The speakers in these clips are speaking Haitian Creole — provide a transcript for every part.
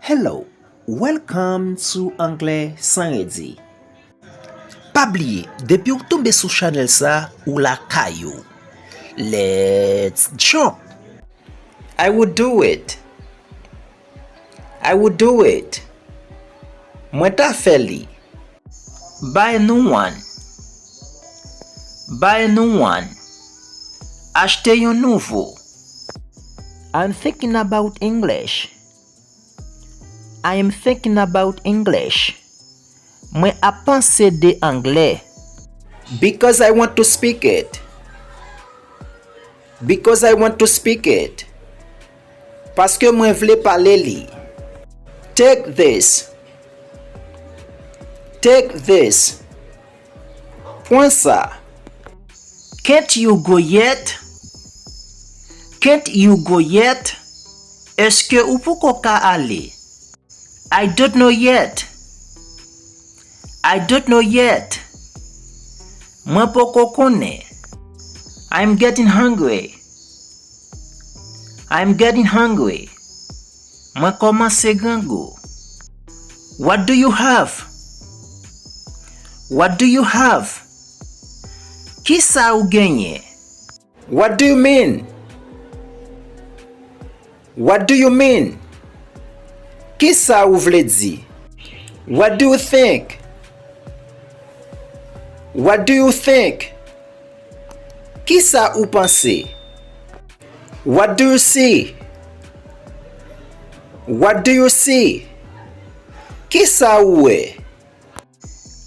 Hello, welcome to Anglè sans redi. Pa bliye, depi ou tombe sou channel sa ou la kayo. Let's jump. I would do it. Mwen ta fe li. Buy a new one. Acheter yon nouveau. I'm thinking about English. Mwen a pense de anglais. Because I want to speak it. Paske mwen vle pale li. Take this. Point sa. Can't you go yet? Eske ou pou ka ale? I don't know yet. Mwen poko kone. I'm getting hungry. Mwen komanse gango. What do you have? Ki sa ou genye? What do you mean? Ki sa ou vle di? What do you think? Ki sa ou pense? What do you see? Ki sa ou we?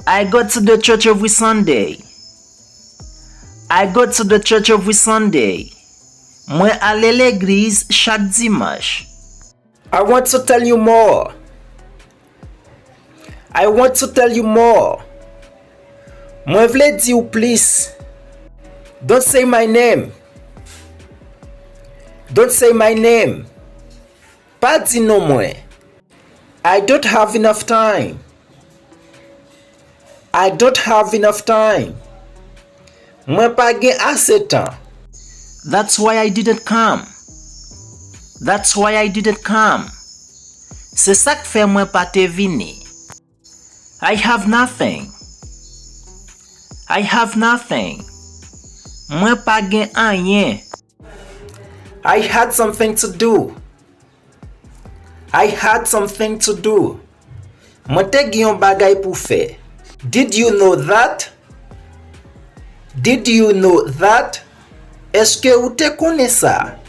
I go to the church every Sunday. Mwen ale l'église chaque dimanche. I want to tell you more. Mwen vle di ou please. Don't say my name. Pa di nou mwen. I don't have enough time. Mwen pa gen ase tan. That's why I didn't come. Se sak fe mwen pa te vini. I have nothing. Mwen pa gen anyen. I had something to do. Mwen te gen yon bagay pou fe. Did you know that? Eske ou te kone sa?